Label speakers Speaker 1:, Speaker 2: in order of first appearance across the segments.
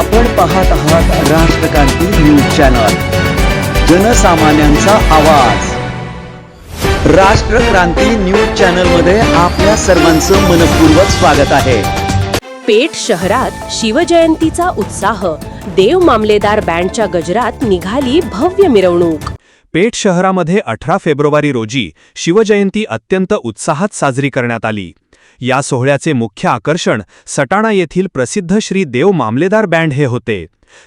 Speaker 1: आपण पाहत आहात राष्ट्रक्रांती न्यूज चॅनल, जनसामान्यांचा आवाज। राष्ट्रक्रांती न्यूज चॅनल मध्ये आपल्या सर्वांचं मनपूर्वक स्वागत आहे।
Speaker 2: पेठ शहरात शिवजयंतीचा उत्साह, देव मामलेदार बँडच्या गजरात निघाली भव्य मिरवणूक।
Speaker 3: पेठ शहरामध्ये 18 फेब्रुवारी रोजी शिवजयंती अत्यंत उत्साहात साजरी करण्यात आली। या सोहळ्याचे मुख्य आकर्षण सटाणा येथील प्रसिद्ध श्री देव मामलेदार बँड हे होते।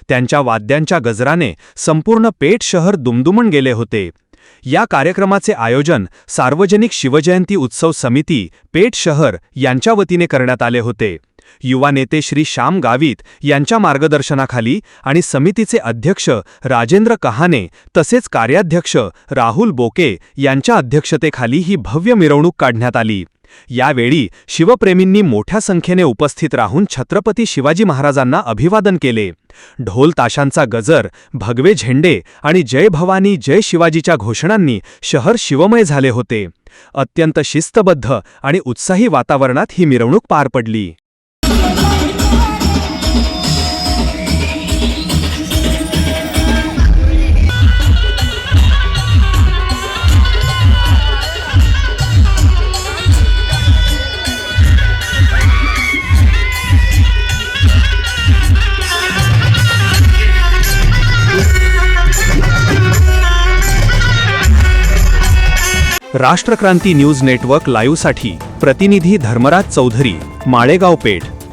Speaker 3: त्यांच्या वाद्यांच्या गजराने संपूर्ण पेठ शहर दुमदुमून गेले होते। या कार्यक्रमाचे आयोजन सार्वजनिक शिवजयंती उत्सव समिती पेठ शहर यांच्या वतीने करण्यात आले होते। युवा नेते श्री श्याम गावित यांच्या मार्गदर्शनाखाली आणि समितीचे अध्यक्ष राजेंद्र कहाने तसेच कार्याध्यक्ष राहुल बोके यांच्या अध्यक्षतेखाली ही भव्य मिरवणूक काढण्यात आली। यावेळी शिवप्रेमींनी मोठ्या संख्येने उपस्थित राहून छत्रपती शिवाजी महाराजांना अभिवादन केले। ढोल ताशांचा गजर, भगवे झेंडे आणि जय भवानी जय शिवाजीच्या घोषणांनी शहर शिवमय झाले होते। अत्यंत शिस्तबद्ध आणि उत्साही वातावरणात ही मिरवणूक पार पडली। राष्ट्रक्रांती न्यूज नेटवर्क लाईव्हसाठी प्रतिनिधी धर्मराज चौधरी, माळेगाव पेठ।